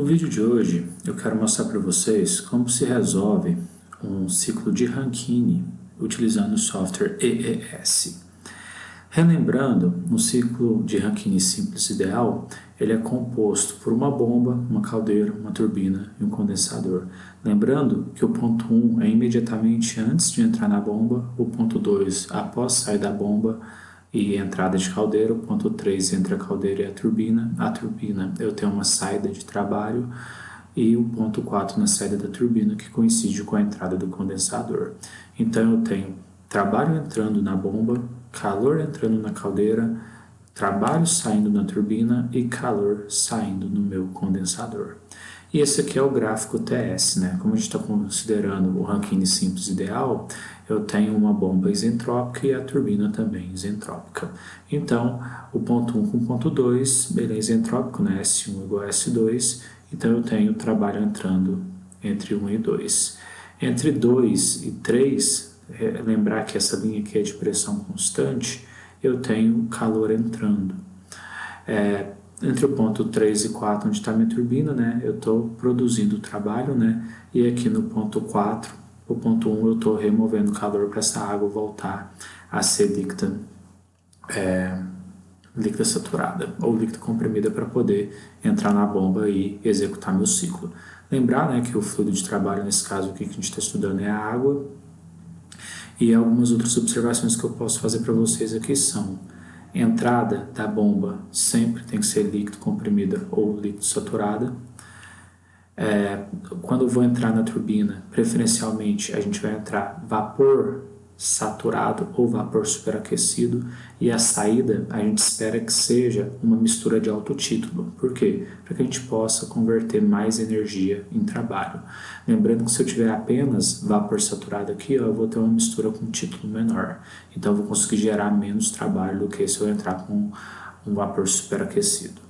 No vídeo de hoje eu quero mostrar para vocês como se resolve um ciclo de Rankine utilizando o software EES. Relembrando, um ciclo de Rankine simples ideal, ele é composto por uma bomba, uma caldeira, uma turbina e um condensador. Lembrando que o ponto 1 é imediatamente antes de entrar na bomba, o ponto 2 após sair da bomba e entrada de caldeira, o ponto 3 entre a caldeira e a turbina. A turbina eu tenho uma saída de trabalho e o ponto 4 na saída da turbina, que coincide com a entrada do condensador. Então eu tenho trabalho entrando na bomba, calor entrando na caldeira, trabalho saindo na turbina e calor saindo no meu condensador. E esse aqui é o gráfico TS, né? Como a gente está considerando o Rankine simples ideal, eu tenho uma bomba isentrópica e a turbina também isentrópica. Então, o ponto 1 com o ponto 2, ele é isentrópico, né? S1 igual a S2, então eu tenho trabalho entrando entre 1 e 2. Entre 2 e 3, lembrar que essa linha aqui é de pressão constante, eu tenho calor entrando. Entre o ponto 3 e 4, onde está minha turbina, né, eu estou produzindo trabalho, né, e aqui no ponto 4, o ponto 1, eu estou removendo calor para essa água voltar a ser líquida, líquida saturada ou líquida comprimida para poder entrar na bomba e executar meu ciclo. Lembrar, né, que o fluido de trabalho, nesse caso aqui que a gente está estudando, é a água. E algumas outras observações que eu posso fazer para vocês aqui são: entrada da bomba sempre tem que ser líquido comprimida ou líquido saturada. Quando eu vou entrar na turbina, preferencialmente a gente vai entrar vapor saturado ou vapor superaquecido, e a saída a gente espera que seja uma mistura de alto título. Por quê? Para que a gente possa converter mais energia em trabalho. Lembrando que se eu tiver apenas vapor saturado aqui, eu vou ter uma mistura com título menor. Então eu vou conseguir gerar menos trabalho do que se eu entrar com um vapor superaquecido.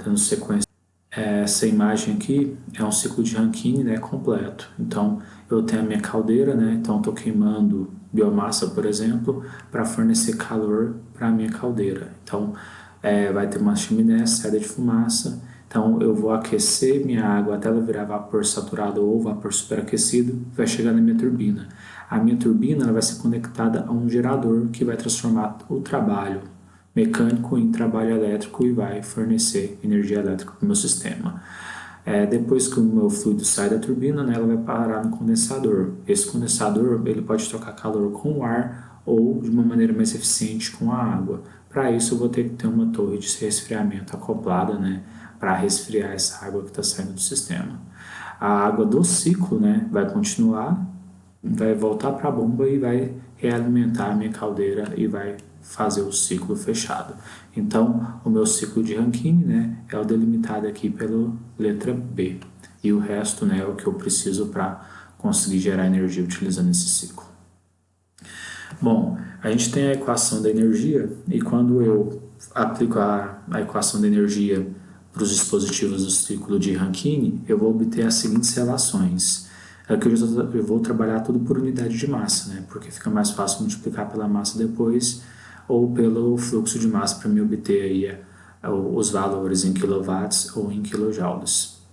Dando sequência. Essa imagem aqui é um ciclo de Rankine, né, completo. Então, eu tenho a minha caldeira, né, então estou queimando biomassa, por exemplo, para fornecer calor para a minha caldeira. Então, vai ter uma chaminé, saída de fumaça. Então, eu vou aquecer minha água até ela virar vapor saturado ou vapor superaquecido, vai chegar na minha turbina. A minha turbina ela vai ser conectada a um gerador que vai transformar o trabalho mecânico em trabalho elétrico e vai fornecer energia elétrica para o meu sistema. Depois que o meu fluido sai da turbina, né, ela vai parar no condensador. Esse condensador ele pode trocar calor com o ar ou de uma maneira mais eficiente com a água. Para isso eu vou ter que ter uma torre de resfriamento acoplada, né, para resfriar essa água que está saindo do sistema. A água do ciclo, né, vai continuar, vai voltar para a bomba e vai realimentar a minha caldeira e vai fazer o ciclo fechado. Então, o meu ciclo de Rankine, né, é o delimitado aqui pela letra B. E o resto, né, é o que eu preciso para conseguir gerar energia utilizando esse ciclo. Bom, a gente tem a equação da energia, e quando eu aplico a equação da energia para os dispositivos do ciclo de Rankine, eu vou obter as seguintes relações. Aqui eu vou trabalhar tudo por unidade de massa, né, porque fica mais fácil multiplicar pela massa depois, ou pelo fluxo de massa para me obter aí os valores em quilowatts ou em quilojoules.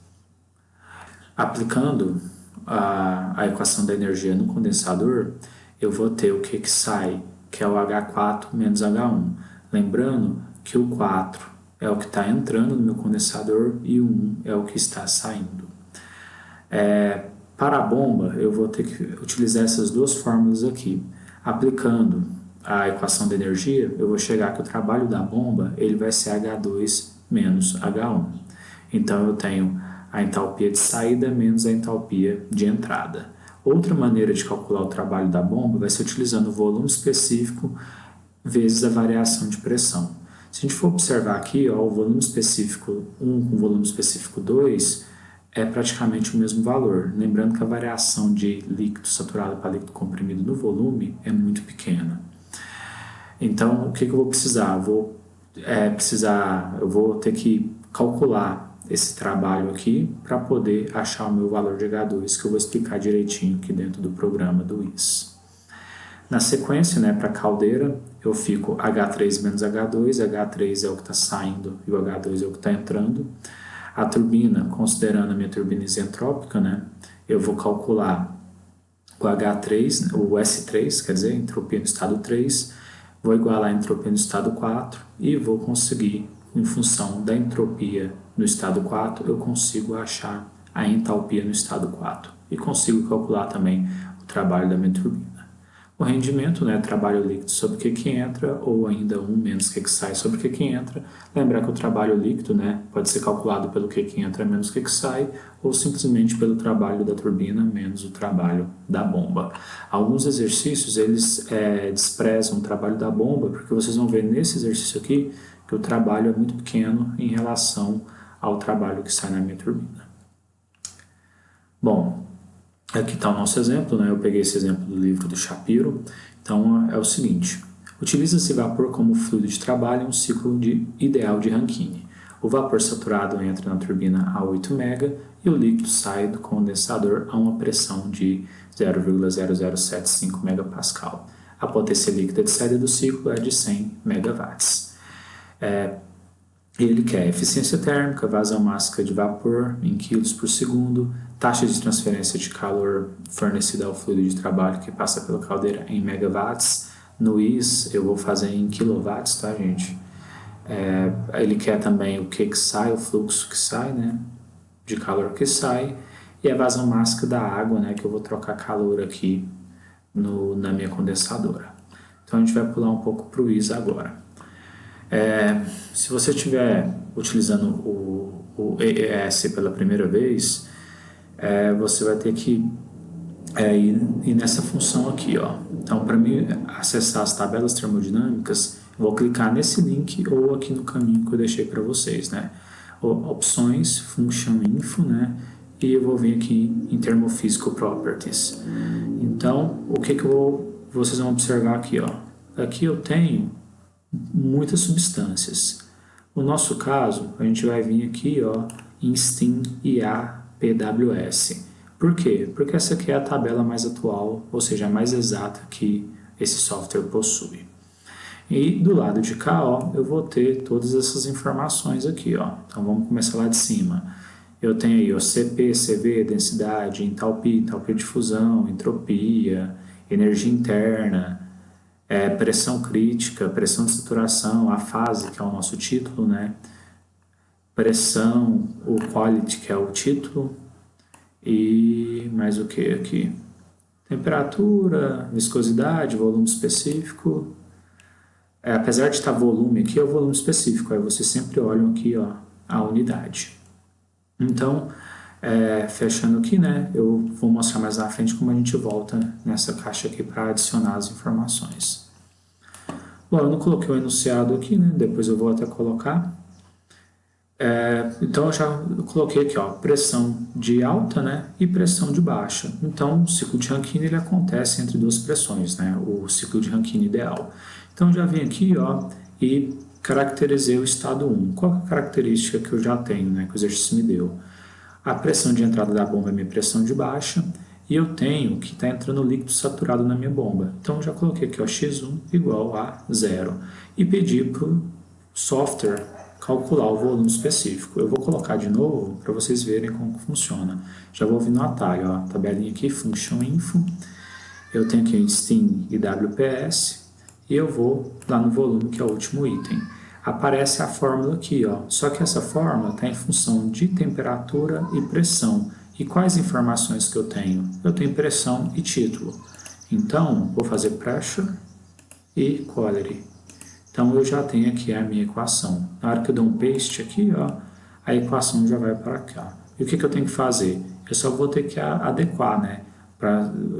Aplicando a equação da energia no condensador, eu vou ter o que sai, que é o H4 menos H1. Lembrando que o 4 é o que está entrando no meu condensador e o 1 é o que está saindo. Para a bomba, eu vou ter que utilizar essas duas fórmulas aqui. Aplicando a equação da energia, eu vou chegar que o trabalho da bomba ele vai ser H2 menos H1. Então, eu tenho a entalpia de saída menos a entalpia de entrada. Outra maneira de calcular o trabalho da bomba vai ser utilizando o volume específico vezes a variação de pressão. Se a gente for observar aqui, ó, o volume específico 1 com o volume específico 2 é praticamente o mesmo valor. Lembrando que a variação de líquido saturado para líquido comprimido no volume é muito pequena. Então, o que eu vou precisar? Eu vou ter que calcular esse trabalho aqui para poder achar o meu valor de H2, que eu vou explicar direitinho aqui dentro do programa do IS. Na sequência, né, para a caldeira, eu fico H3 menos H2, H3 é o que está saindo e o H2 é o que está entrando. A turbina, considerando a minha turbina isentrópica, né, eu vou calcular o H3, o S3, quer dizer, entropia no estado 3, vou igualar a entropia no estado 4 e vou conseguir, em função da entropia no estado 4, eu consigo achar a entalpia no estado 4 e consigo calcular também o trabalho da minha turbina. O rendimento, né, trabalho líquido sobre o que entra, ou ainda 1 menos o que sai sobre o que entra. Lembrar que o trabalho líquido, né, pode ser calculado pelo que entra menos o que sai, ou simplesmente pelo trabalho da turbina menos o trabalho da bomba. Alguns exercícios, eles desprezam o trabalho da bomba, porque vocês vão ver nesse exercício aqui que o trabalho é muito pequeno em relação ao trabalho que sai na minha turbina. Bom, aqui está o nosso exemplo, né? Eu peguei esse exemplo do livro do Shapiro. Então, é o seguinte. Utiliza-se vapor como fluido de trabalho em um ciclo ideal de Rankine. O vapor saturado entra na turbina a 8 MB e o líquido sai do condensador a uma pressão de 0,0075 MPa. A potência líquida de saída do ciclo é de 100 MW. Ele quer eficiência térmica, vazão máxima de vapor em quilos por segundo, taxa de transferência de calor fornecida ao fluido de trabalho que passa pela caldeira em megawatts. No IS eu vou fazer em quilowatts, tá, gente? Ele quer também o que sai, o fluxo que sai, né, de calor que sai, e a vazão máxima da água, né, que eu vou trocar calor aqui na minha condensadora. Então a gente vai pular um pouco para o IS agora. Se você estiver utilizando o EES pela primeira vez, você vai ter que ir nessa função aqui, ó. Então, para mim acessar as tabelas termodinâmicas, eu vou clicar nesse link ou aqui no caminho que eu deixei para vocês, né? Opções, Function Info, né? E eu vou vir aqui em Thermophysical Properties. Então, o que vocês vão observar aqui, ó? Aqui eu tenho muitas substâncias. No nosso caso, a gente vai vir aqui, ó, em STEAM IAPWS. Por quê? Porque essa aqui é a tabela mais atual, ou seja, a mais exata que esse software possui. E do lado de cá, ó, eu vou ter todas essas informações aqui, ó. Então vamos começar lá de cima. Eu tenho aí, ó, CP, CV, densidade, entalpia de fusão, entropia, energia interna, pressão crítica, pressão de saturação, a fase, que é o nosso título, né? Pressão, o quality, que é o título, e mais o que aqui? Temperatura, viscosidade, volume específico. Apesar de estar volume aqui, é o volume específico, aí vocês sempre olham aqui, ó, a unidade. Então, fechando aqui, né, eu vou mostrar mais na frente como a gente volta nessa caixa aqui para adicionar as informações. Bom, eu não coloquei o enunciado aqui, né, depois eu vou até colocar. Então eu já coloquei aqui, ó, pressão de alta, né, e pressão de baixa. Então o ciclo de Rankine ele acontece entre duas pressões, né, o ciclo de Rankine ideal. Então já vim aqui, ó, e caracterizei o estado 1. Qual é a característica que eu já tenho, né, que o exercício me deu? A pressão de entrada da bomba é minha pressão de baixa e eu tenho que está entrando líquido saturado na minha bomba. Então já coloquei aqui, ó, x1 igual a 0 e pedi para o software calcular o volume específico. Eu vou colocar de novo para vocês verem como funciona. Já vou vir no atalho, ó, tabelinha aqui, Function Info. Eu tenho aqui o STEAM e WPS e eu vou lá no volume, que é o último item. Aparece a fórmula aqui, ó. Só que essa fórmula está em função de temperatura e pressão. E quais informações que eu tenho? Eu tenho pressão e título. Então, vou fazer pressure e quality. Então, eu já tenho aqui a minha equação. Na hora que eu dou um paste aqui, ó, a equação já vai para cá. E o que eu tenho que fazer? Eu só vou ter que adequar, né?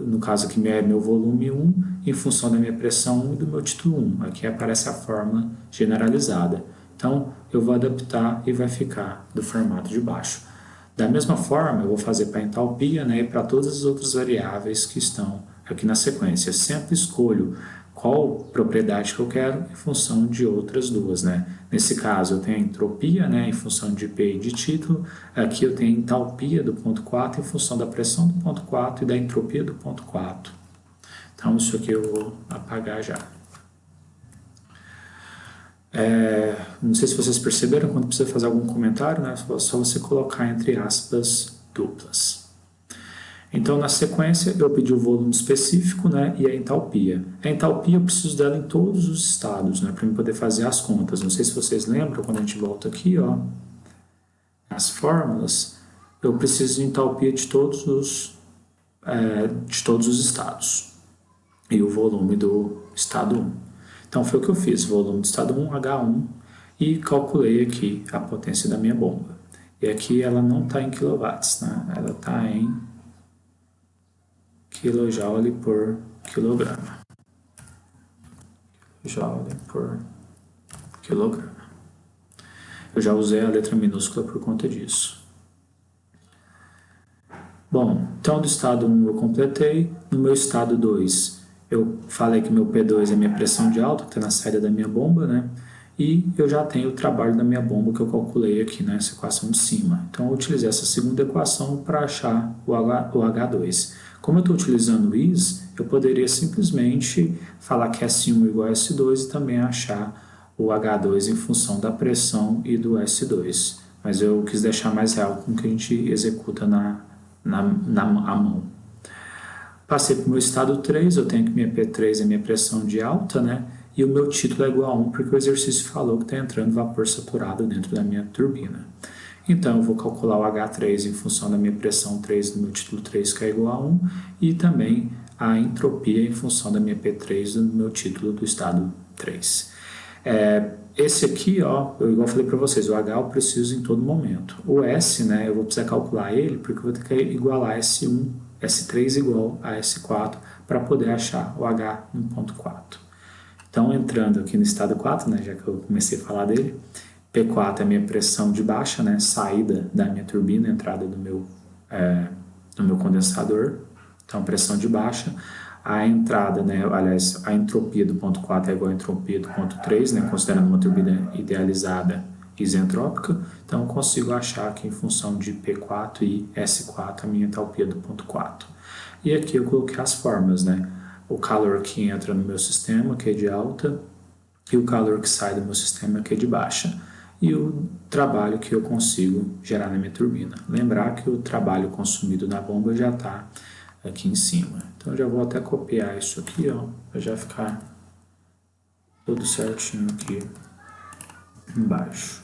No caso aqui é meu volume 1, em função da minha pressão 1 e do meu título 1. Aqui aparece a fórmula generalizada. Então, eu vou adaptar e vai ficar do formato de baixo. Da mesma forma, eu vou fazer para a entalpia, né, e para todas as outras variáveis que estão aqui na sequência. Eu sempre escolho qual propriedade que eu quero em função de outras duas, né? Nesse caso, eu tenho a entropia, né, em função de P e de título. Aqui eu tenho a entalpia do ponto 4 em função da pressão do ponto 4 e da entropia do ponto 4. Então, isso aqui eu vou apagar já. Não sei se vocês perceberam, quando precisa fazer algum comentário, né? É só você colocar entre aspas duplas. Então, na sequência, eu pedi o volume específico, né, e a entalpia. A entalpia eu preciso dela em todos os estados, né, para eu poder fazer as contas. Não sei se vocês lembram, quando a gente volta aqui, ó, as fórmulas, eu preciso de entalpia de todos os estados. E o volume do estado 1. Então, foi o que eu fiz, volume do estado 1, H1, e calculei aqui a potência da minha bomba. E aqui ela não está em quilowatts, né? Ela está em kilojoule por quilograma. Joule por quilograma. Eu já usei a letra minúscula por conta disso. Bom, então do estado 1 eu completei. No meu estado 2, eu falei que meu P2 é minha pressão de alta, que está na saída da minha bomba, né? E eu já tenho o trabalho da minha bomba que eu calculei aqui nessa equação de cima. Então eu utilizei essa segunda equação para achar o H2. Como eu estou utilizando o IS, eu poderia simplesmente falar que S1 é igual a S2 e também achar o H2 em função da pressão e do S2. Mas eu quis deixar mais real com o que a gente executa à mão. Passei para o meu estado 3, eu tenho que minha P3 é minha pressão de alta, né? E o meu título é igual a 1, porque o exercício falou que está entrando vapor saturado dentro da minha turbina. Então, eu vou calcular o H3 em função da minha pressão 3 do meu título 3, que é igual a 1, e também a entropia em função da minha P3 do meu título do estado 3. Esse aqui, ó, igual eu falei para vocês, o H eu preciso em todo momento. O S, né, eu vou precisar calcular ele, porque eu vou ter que igualar S1, S3 igual a S4, para poder achar o H 1.4. Então, entrando aqui no estado 4, né, já que eu comecei a falar dele, P4 é a minha pressão de baixa, né, saída da minha turbina, entrada do meu condensador. Então, pressão de baixa. A entrada, né, aliás, a entropia do ponto 4 é igual à entropia do ponto 3, né, considerando uma turbina idealizada isentrópica. Então, eu consigo achar aqui em função de P4 e S4 a minha entalpia do ponto 4. E aqui eu coloquei as formas, né? O calor que entra no meu sistema, que é de alta, e o calor que sai do meu sistema, que é de baixa, e o trabalho que eu consigo gerar na minha turbina. Lembrar que o trabalho consumido na bomba já está aqui em cima. Então eu já vou até copiar isso aqui, ó, para já ficar tudo certinho aqui embaixo.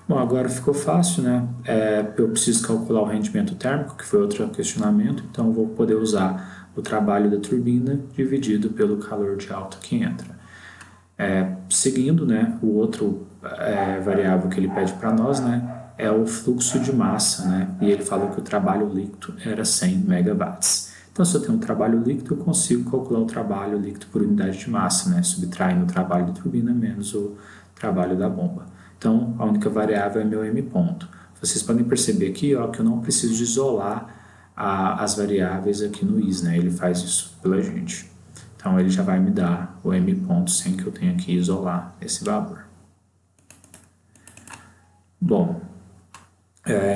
Bom, agora ficou fácil, né? Eu preciso calcular o rendimento térmico, que foi outro questionamento, então eu vou poder usar o trabalho da turbina dividido pelo calor de alta que entra. Seguindo, né, o outro variável que ele pede para nós, né, é o fluxo de massa, né, e ele falou que o trabalho líquido era 100 megawatts. Então, se eu tenho um trabalho líquido, eu consigo calcular o trabalho líquido por unidade de massa, né, subtraindo o trabalho da turbina menos o trabalho da bomba. Então, a única variável é meu M ponto. Vocês podem perceber aqui, ó, que eu não preciso de isolar as variáveis aqui no IS, né, ele faz isso pela gente. Então, ele já vai me dar o M ponto sem que eu tenha que isolar esse valor. Bom,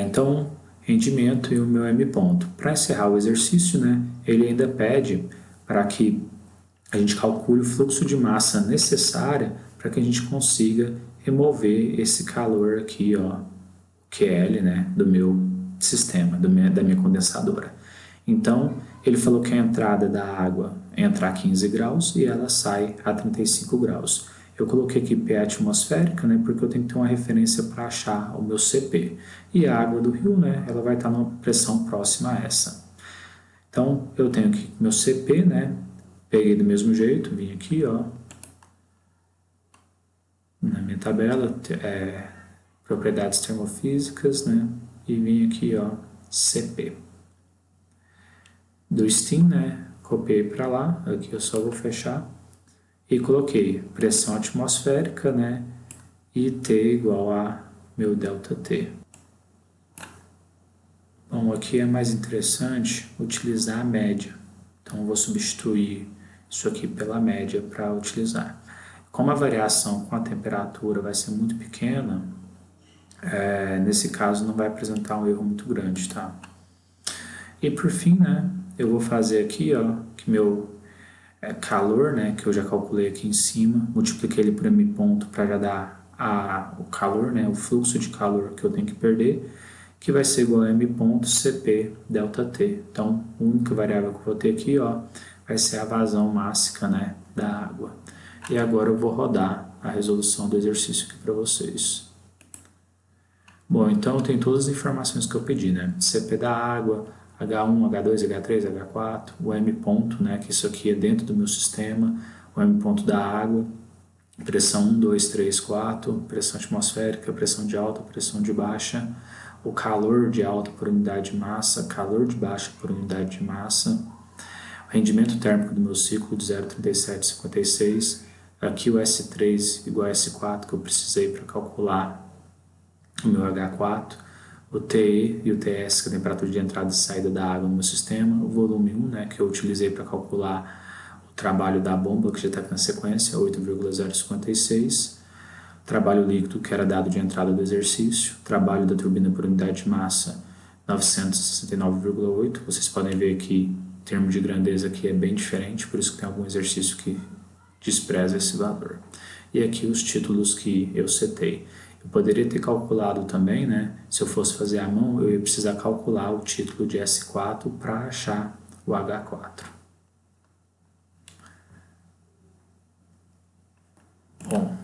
então, rendimento e o meu M ponto. Para encerrar o exercício, né, ele ainda pede para que a gente calcule o fluxo de massa necessária para que a gente consiga remover esse calor aqui, ó, QL, né, do meu sistema, da minha condensadora. Então, ele falou que a entrada da água entra a 15 graus e ela sai a 35 graus. Eu coloquei aqui P atmosférica, né, porque eu tenho que ter uma referência para achar o meu CP. E a água do rio, né, ela vai estar numa pressão próxima a essa. Então, eu tenho aqui meu CP, né, peguei do mesmo jeito, vim aqui, ó, na minha tabela, propriedades termofísicas, né, e vim aqui, ó, CP. Do Steam, né, copiei para lá, aqui eu só vou fechar, e coloquei pressão atmosférica, né, e T igual a meu ΔT. Bom, aqui é mais interessante utilizar a média, então eu vou substituir isso aqui pela média para utilizar. Como a variação com a temperatura vai ser muito pequena, nesse caso não vai apresentar um erro muito grande, tá? E por fim, né, eu vou fazer aqui, ó, que meu calor, né, que eu já calculei aqui em cima, multipliquei ele por M ponto para já dar o calor, né, o fluxo de calor que eu tenho que perder, que vai ser igual a M ponto Cp delta T. Então, a única variável que eu vou ter aqui, ó, vai ser a vazão máxima, né, da água. E agora eu vou rodar a resolução do exercício aqui para vocês. Bom, então tem todas as informações que eu pedi, né? CP da água, H1, H2, H3, H4, o M ponto, né? Que isso aqui é dentro do meu sistema, o M ponto da água, pressão 1, 2, 3, 4, pressão atmosférica, pressão de alta, pressão de baixa, o calor de alta por unidade de massa, calor de baixa por unidade de massa, o rendimento térmico do meu ciclo de 0,3756, aqui o S3 igual a S4 que eu precisei para calcular o meu H4, o TE e o TS, que é a temperatura de entrada e saída da água no meu sistema, o volume 1, né, que eu utilizei para calcular o trabalho da bomba, que já está aqui na sequência, 8,056, trabalho líquido, que era dado de entrada do exercício, trabalho da turbina por unidade de massa, 969,8. Vocês podem ver que o termo de grandeza aqui é bem diferente, por isso que tem algum exercício que despreza esse valor. E aqui os títulos que eu setei. Eu poderia ter calculado também, né? Se eu fosse fazer à mão, eu ia precisar calcular o título de S4 para achar o H4. Bom,